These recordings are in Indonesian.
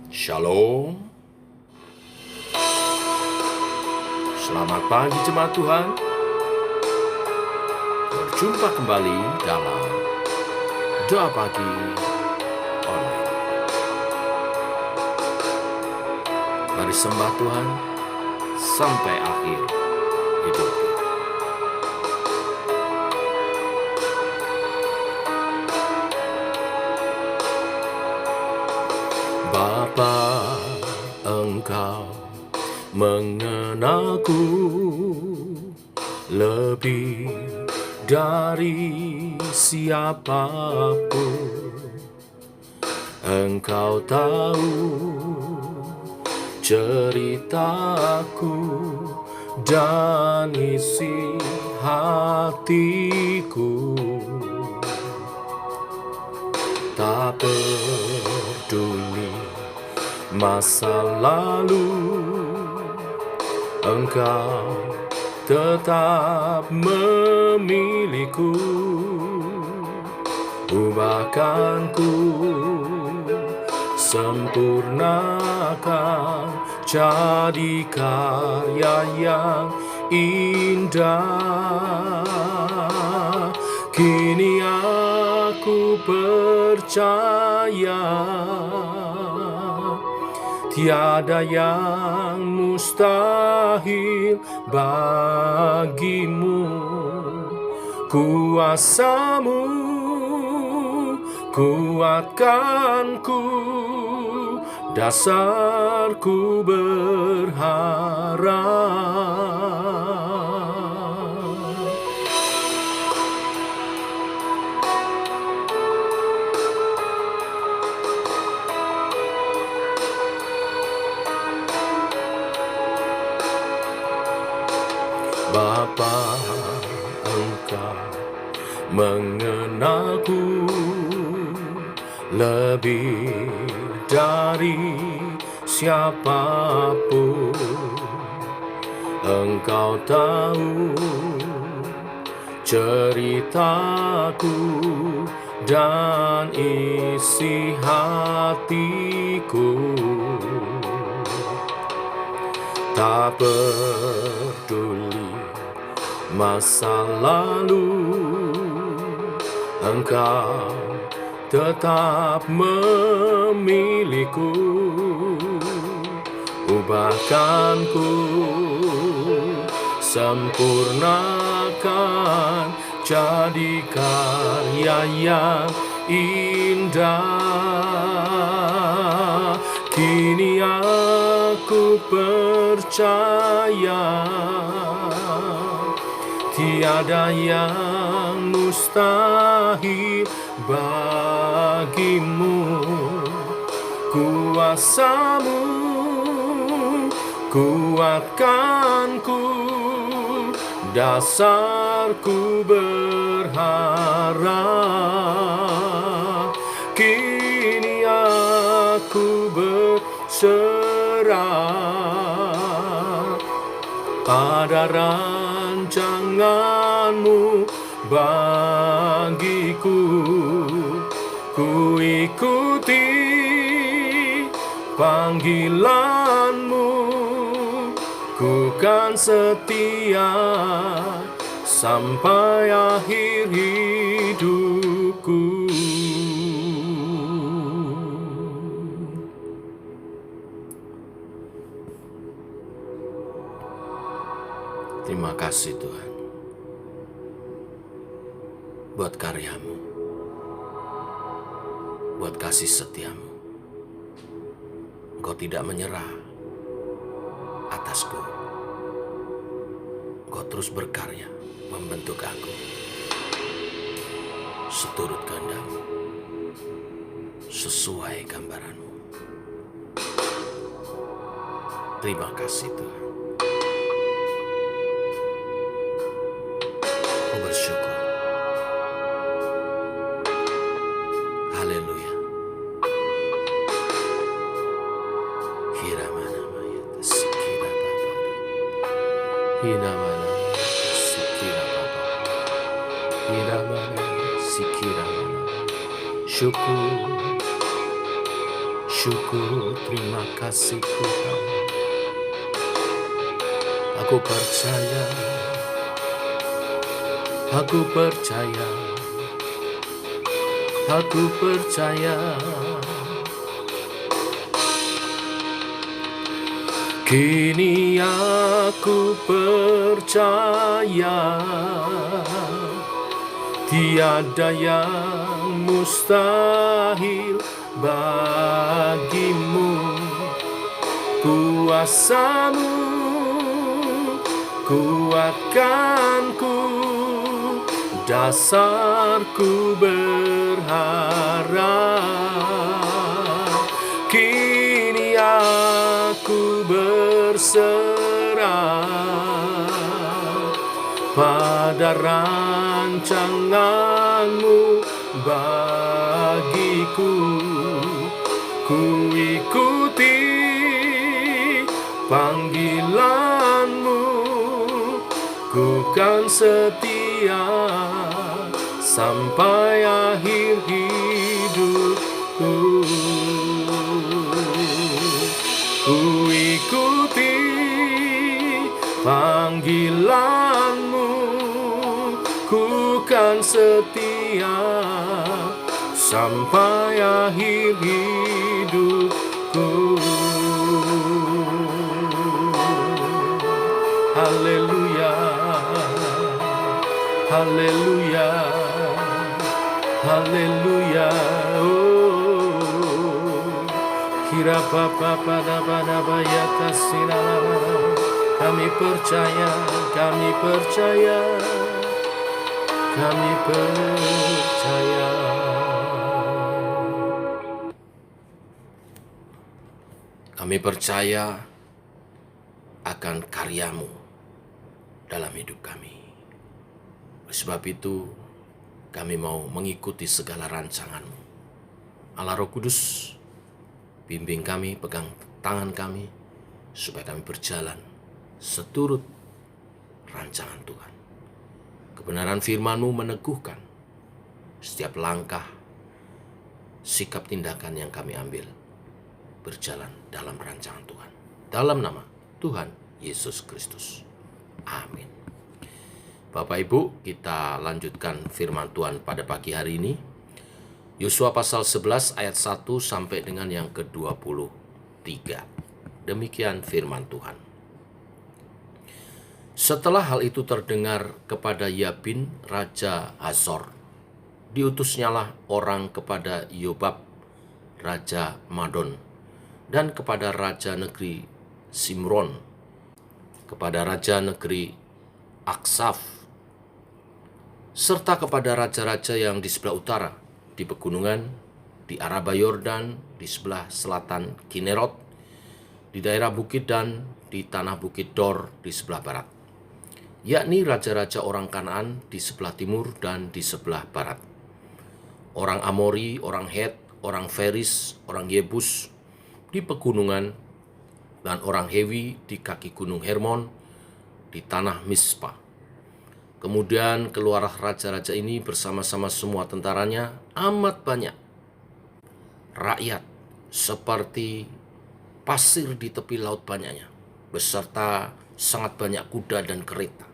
Shalom, selamat pagi jemaat Tuhan. Berjumpa kembali dalam Doa Pagi Online. Mari sembah Tuhan sampai akhir hidup. Bapa, Engkau mengenalku lebih dari siapapun. Engkau tahu ceritaku dan isi hatiku. Tak peduli masa lalu, Engkau tetap memilihku. Ubahkanku, sempurnakan, jadi karya yang indah. Kini aku percaya tiada yang mustahil bagimu. Kuasamu kuatkanku, dasarku berharap. Bapa, Engkau mengenalku lebih dari siapapun. Engkau tahu ceritaku dan isi hatiku. Tak peduli masa lalu, Engkau tetap memilihku. Ubahkanku, sempurnakan, jadi karya yang indah. Kini aku percaya tiada yang mustahil bagimu. Kuasamu kuatkanku, dasarku berharap. Kini aku berserah pada rancanganmu bagiku. Ku ikuti panggilanmu, ku kan setia sampai akhir hidupku. Terima kasih Tuhan buat karyamu, buat kasih setiamu. Engkau tidak menyerah atasku. Engkau terus berkarya membentuk aku seturut kehendakmu, sesuai gambaranmu. Terima kasih Tuhan. Aku bersyukur. Haleluya. Hira mana maya sikira baba. Hira mana sikira baba. Hira mana sikira mana. Syukur, Syukur, terima kasih Tuhan. Aku percaya, aku percaya, aku percaya. Kini aku percaya, tiada yang mustahil bagimu. Kuasamu kuatkanku, dasarku berharap. Kini aku berserah pada rancanganmu bagiku. Ku ikuti panggilanmu, ku kan setia sampai akhir hidupku. Ku ikuti panggilanmu, ku kan setia sampai akhir hidupku. Haleluya, haleluya, haleluya. Kira papa pada bayata sinala. Kami percaya, kami percaya, kami percaya. Kami percaya akan karyamu dalam hidup kami. Sebab itu kami mau mengikuti segala rancanganmu. Allah Roh Kudus, bimbing kami, pegang tangan kami, supaya kami berjalan seturut rancangan Tuhan. Kebenaran firman-Mu meneguhkan setiap langkah, sikap tindakan yang kami ambil, berjalan dalam rancangan Tuhan. Dalam nama Tuhan Yesus Kristus. Amin. Bapak Ibu, kita lanjutkan firman Tuhan pada pagi hari ini. Yosua pasal 11 ayat 1 sampai dengan yang ke-23. Demikian firman Tuhan. Setelah hal itu terdengar kepada Yabin, Raja Hazor, diutusnyalah orang kepada Yobab, Raja Madon, dan kepada Raja negeri Simron, kepada Raja negeri Aksaf, serta kepada raja-raja yang di sebelah utara, di pegunungan, di Araba Yordan, di sebelah selatan Kinerot, di daerah bukit dan di tanah bukit Dor di sebelah barat, yakni raja-raja orang Kanaan di sebelah timur dan di sebelah barat, orang Amori, orang Het, orang Feris, orang Yebus di pegunungan, dan orang Hewi di kaki gunung Hermon di tanah Mispa. Kemudian keluarlah raja-raja ini bersama-sama semua tentaranya, amat banyak rakyat seperti pasir di tepi laut banyaknya, beserta sangat banyak kuda dan kereta.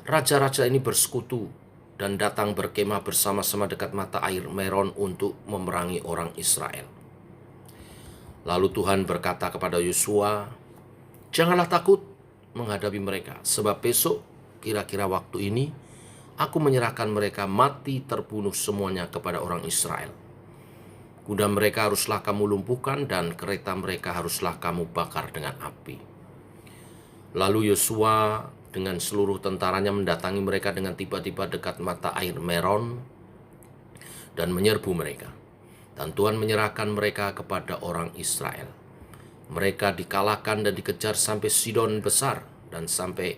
Raja-raja ini bersekutu dan datang berkemah bersama-sama dekat mata air Meron untuk memerangi orang Israel. Lalu Tuhan berkata kepada Yosua, "Janganlah takut menghadapi mereka, sebab besok kira-kira waktu ini aku menyerahkan mereka mati terbunuh semuanya kepada orang Israel. Kuda mereka haruslah kamu lumpuhkan dan kereta mereka haruslah kamu bakar dengan api." Lalu Yosua dengan seluruh tentaranya mendatangi mereka dengan tiba-tiba dekat mata air Meron dan menyerbu mereka. Dan Tuhan menyerahkan mereka kepada orang Israel. Mereka dikalahkan dan dikejar sampai Sidon besar dan sampai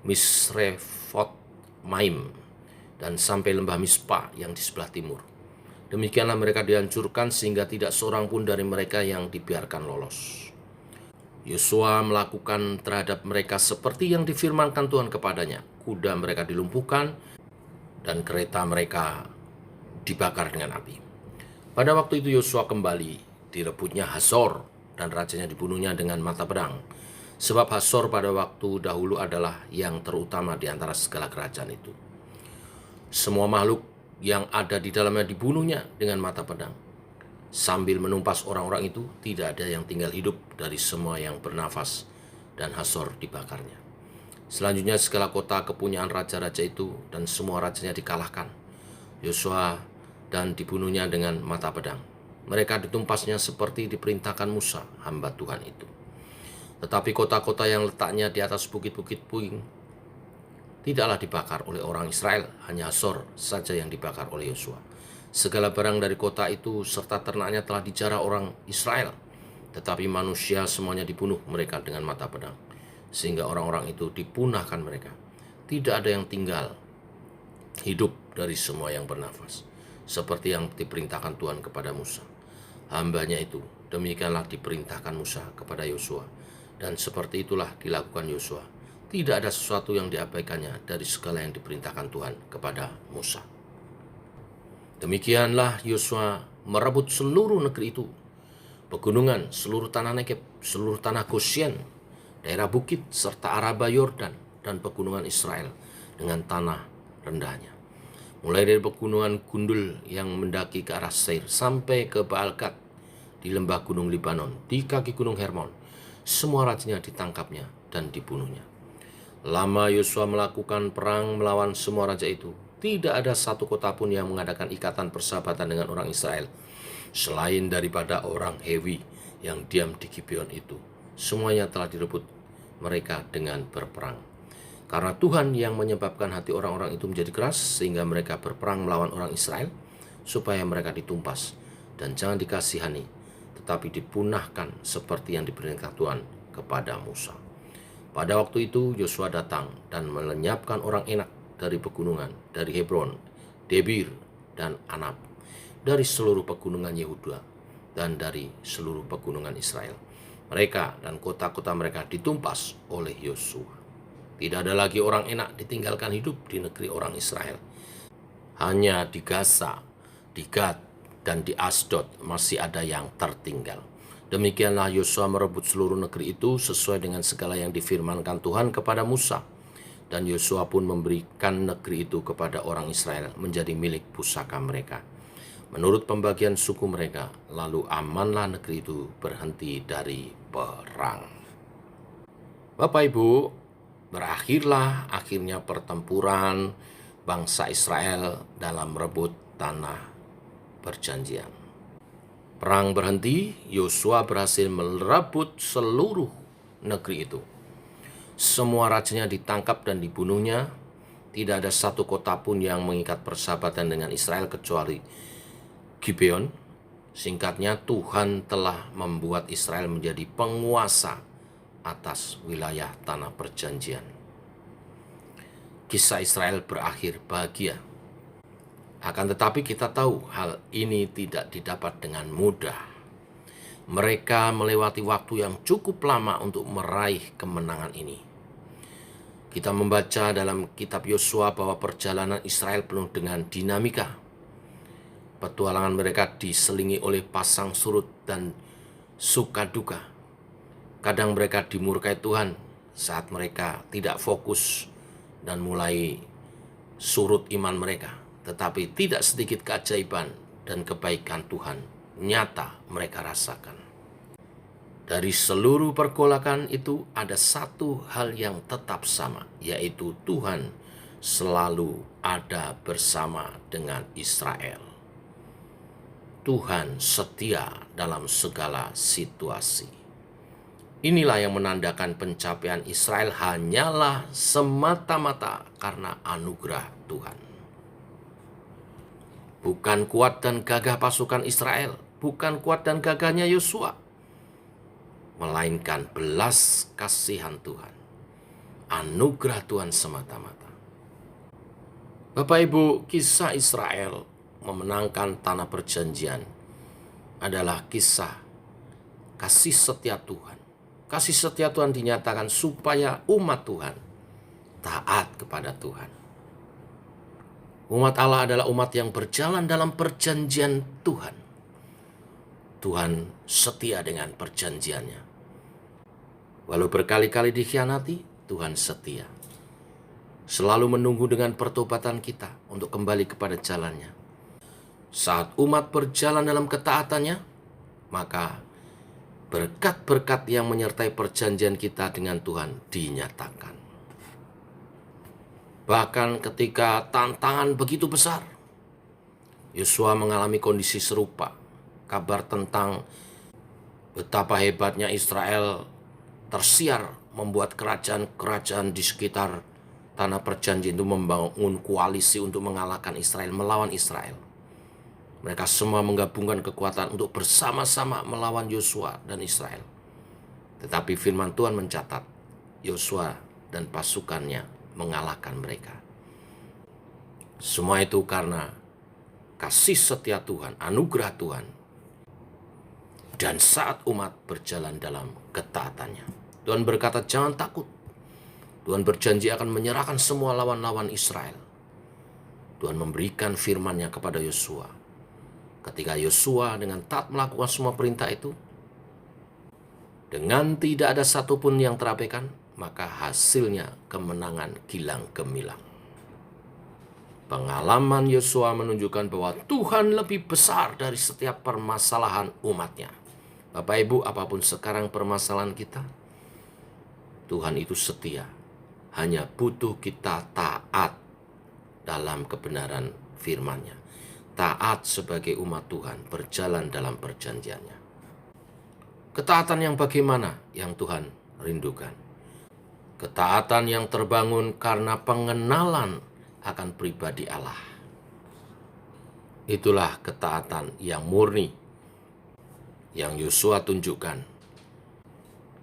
Misrefot Maim dan sampai lembah Mispa yang di sebelah timur. Demikianlah mereka dihancurkan sehingga tidak seorang pun dari mereka yang dibiarkan lolos. Yosua melakukan terhadap mereka seperti yang difirmankan Tuhan kepadanya. Kuda mereka dilumpuhkan dan kereta mereka dibakar dengan api. Pada waktu itu Yosua kembali direbutnya Hasor dan rajanya dibunuhnya dengan mata pedang. Sebab Hasor pada waktu dahulu adalah yang terutama di antara segala kerajaan itu. Semua makhluk yang ada di dalamnya dibunuhnya dengan mata pedang. Sambil menumpas orang-orang itu, tidak ada yang tinggal hidup dari semua yang bernafas, dan Hasor dibakarnya. Selanjutnya segala kota kepunyaan raja-raja itu dan semua rajanya dikalahkan Yosua dan dibunuhnya dengan mata pedang. Mereka ditumpasnya seperti diperintahkan Musa, hamba Tuhan itu. Tetapi kota-kota yang letaknya di atas bukit-bukit puing tidaklah dibakar oleh orang Israel, hanya Hasor saja yang dibakar oleh Yosua. Segala barang dari kota itu serta ternaknya telah dijarah orang Israel, tetapi manusia semuanya dibunuh mereka dengan mata pedang, sehingga orang-orang itu dipunahkan mereka. Tidak ada yang tinggal hidup dari semua yang bernafas, seperti yang diperintahkan Tuhan kepada Musa, hambanya itu. Demikianlah diperintahkan Musa kepada Yosua, dan seperti itulah dilakukan Yosua. Tidak ada sesuatu yang diabaikannya dari segala yang diperintahkan Tuhan kepada Musa. Demikianlah Yosua merebut seluruh negeri itu, pegunungan, seluruh tanah Negeb, seluruh tanah Gosyen, daerah bukit, serta Araba Yordan, dan pegunungan Israel dengan tanah rendahnya. Mulai dari pegunungan Gundul yang mendaki ke arah Seir sampai ke Baal-Gad di lembah gunung Libanon, di kaki gunung Hermon, semua rajanya ditangkapnya dan dibunuhnya. Lama Yosua melakukan perang melawan semua raja itu, tidak ada satu kota pun yang mengadakan ikatan persahabatan dengan orang Israel, selain daripada orang Hewi yang diam di Gibeon itu. Semuanya telah direbut mereka dengan berperang. Karena Tuhan yang menyebabkan hati orang-orang itu menjadi keras, sehingga mereka berperang melawan orang Israel, supaya mereka ditumpas dan jangan dikasihani, tetapi dipunahkan seperti yang diperintahkan Tuhan kepada Musa. Pada waktu itu Yosua datang dan melenyapkan orang Enak dari pegunungan, dari Hebron, Debir, dan Anab, dari seluruh pegunungan Yehuda, dan dari seluruh pegunungan Israel. Mereka dan kota-kota mereka ditumpas oleh Yosua. Tidak ada lagi orang Enak ditinggalkan hidup di negeri orang Israel. Hanya di Gaza, di Gad, dan di Asdod masih ada yang tertinggal. Demikianlah Yosua merebut seluruh negeri itu sesuai dengan segala yang difirmankan Tuhan kepada Musa. Dan Yosua pun memberikan negeri itu kepada orang Israel menjadi milik pusaka mereka, menurut pembagian suku mereka. Lalu amanlah negeri itu berhenti dari perang. Bapak Ibu, berakhirlah akhirnya pertempuran bangsa Israel dalam merebut tanah perjanjian. Perang berhenti, Yosua berhasil merebut seluruh negeri itu. Semua rajanya ditangkap dan dibunuhnya. Tidak ada satu kota pun yang mengikat persahabatan dengan Israel kecuali Gibeon. Singkatnya, Tuhan telah membuat Israel menjadi penguasa atas wilayah tanah perjanjian. Kisah Israel berakhir bahagia. Akan tetapi kita tahu hal ini tidak didapat dengan mudah. Mereka melewati waktu yang cukup lama untuk meraih kemenangan ini. Kita membaca dalam kitab Yosua bahwa perjalanan Israel penuh dengan dinamika. Petualangan mereka diselingi oleh pasang surut dan suka duka. Kadang mereka dimurkai Tuhan saat mereka tidak fokus dan mulai surut iman mereka. Tetapi tidak sedikit keajaiban dan kebaikan Tuhan nyata mereka rasakan. Dari seluruh pergolakan itu ada satu hal yang tetap sama, yaitu Tuhan selalu ada bersama dengan Israel. Tuhan setia dalam segala situasi. Inilah yang menandakan pencapaian Israel hanyalah semata-mata karena anugerah Tuhan. Bukan kuat dan gagah pasukan Israel, bukan kuat dan gagahnya Yosua, melainkan belas kasihan Tuhan, anugerah Tuhan semata-mata. Bapak Ibu, kisah Israel memenangkan tanah perjanjian adalah kisah kasih setia Tuhan. Kasih setia Tuhan dinyatakan supaya umat Tuhan taat kepada Tuhan. Umat Allah adalah umat yang berjalan dalam perjanjian Tuhan. Tuhan setia dengan perjanjiannya. Walau berkali-kali dikhianati, Tuhan setia. Selalu menunggu dengan pertobatan kita untuk kembali kepada jalannya. Saat umat berjalan dalam ketaatannya, maka berkat-berkat yang menyertai perjanjian kita dengan Tuhan dinyatakan. Bahkan ketika tantangan begitu besar, Yosua mengalami kondisi serupa. Kabar tentang betapa hebatnya Israel tersiar membuat kerajaan-kerajaan di sekitar tanah perjanjian itu membangun koalisi untuk mengalahkan Israel, melawan Israel. Mereka semua menggabungkan kekuatan untuk bersama-sama melawan Yosua dan Israel. Tetapi firman Tuhan mencatat, Yosua dan pasukannya mengalahkan mereka. Semua itu karena kasih setia Tuhan, anugerah Tuhan. Dan saat umat berjalan dalam ketaatannya, Tuhan berkata, jangan takut. Tuhan berjanji akan menyerahkan semua lawan-lawan Israel. Tuhan memberikan firman-Nya kepada Yosua. Ketika Yosua dengan taat melakukan semua perintah itu, dengan tidak ada satupun yang terabaikan, maka hasilnya kemenangan gilang gemilang. Pengalaman Yosua menunjukkan bahwa Tuhan lebih besar dari setiap permasalahan umatnya. Bapak Ibu, apapun sekarang permasalahan kita, Tuhan itu setia. Hanya butuh kita taat dalam kebenaran firman-Nya. Taat sebagai umat Tuhan, berjalan dalam perjanjiannya. Ketaatan yang bagaimana yang Tuhan rindukan? Ketaatan yang terbangun karena pengenalan akan pribadi Allah. Itulah ketaatan yang murni yang Yosua tunjukkan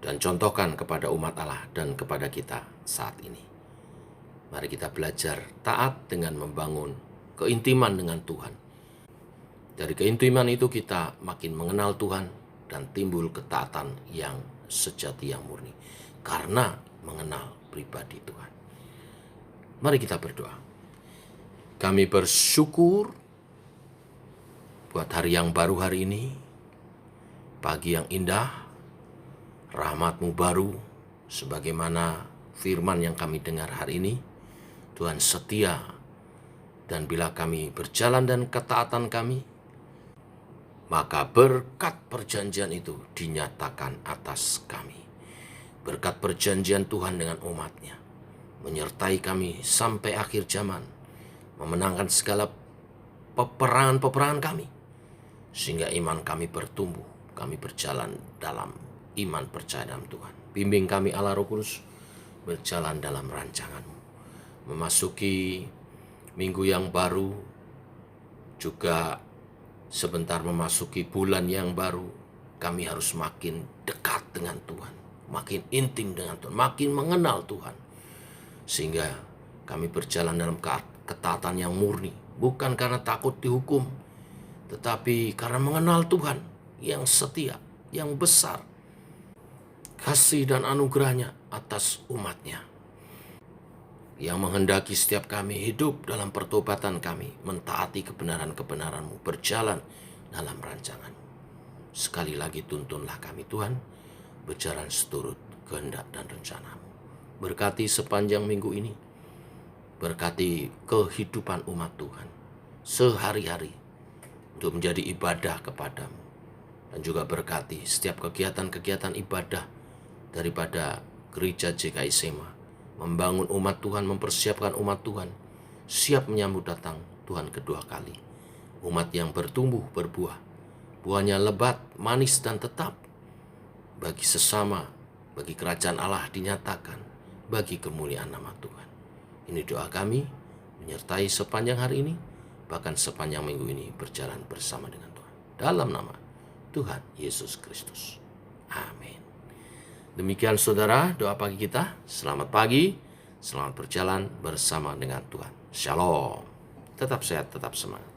dan contohkan kepada umat Allah dan kepada kita saat ini. Mari kita belajar taat dengan membangun keintiman dengan Tuhan. Dari keintiman itu kita makin mengenal Tuhan dan timbul ketaatan yang sejati, yang murni. Karena mengenal pribadi Tuhan. Mari kita berdoa. Kami bersyukur buat hari yang baru hari ini. Pagi yang indah, rahmat-Mu baru, sebagaimana firman yang kami dengar hari ini. Tuhan setia, dan bila kami berjalan dan ketaatan kami, maka berkat perjanjian itu dinyatakan atas kami. Berkat perjanjian Tuhan dengan umat-Nya, menyertai kami sampai akhir zaman, memenangkan segala peperangan-peperangan kami, sehingga iman kami bertumbuh. Kami berjalan dalam iman percaya dalam Tuhan. Bimbing kami Allah Roh Kudus, berjalan dalam rancangan-Mu. Memasuki minggu yang baru, juga sebentar memasuki bulan yang baru, kami harus makin dekat dengan Tuhan. Makin intim dengan Tuhan, makin mengenal Tuhan. Sehingga kami berjalan dalam ketaatan yang murni. Bukan karena takut dihukum, tetapi karena mengenal Tuhan yang setia, yang besar, kasih dan anugerah-Nya atas umat-Nya, yang menghendaki setiap kami hidup dalam pertobatan kami, mentaati kebenaran-kebenaran-Mu, berjalan dalam rancangan-Mu. Sekali lagi tuntunlah kami Tuhan, berjalan seturut kehendak dan rencana-Mu. Berkati sepanjang minggu ini, berkati kehidupan umat Tuhan sehari-hari untuk menjadi ibadah kepada-Mu. Dan juga berkati setiap kegiatan-kegiatan ibadah daripada gereja GKI Sema, membangun umat Tuhan, mempersiapkan umat Tuhan, siap menyambut datang Tuhan kedua kali. Umat yang bertumbuh, berbuah, buahnya lebat, manis, dan tetap, bagi sesama, bagi kerajaan Allah dinyatakan, bagi kemuliaan nama Tuhan. Ini doa kami, menyertai sepanjang hari ini, bahkan sepanjang minggu ini berjalan bersama dengan Tuhan. Dalam nama Tuhan Yesus Kristus. Amin. Demikian saudara, doa pagi kita. Selamat pagi, selamat berjalan bersama dengan Tuhan. Shalom. Tetap sehat, tetap semangat.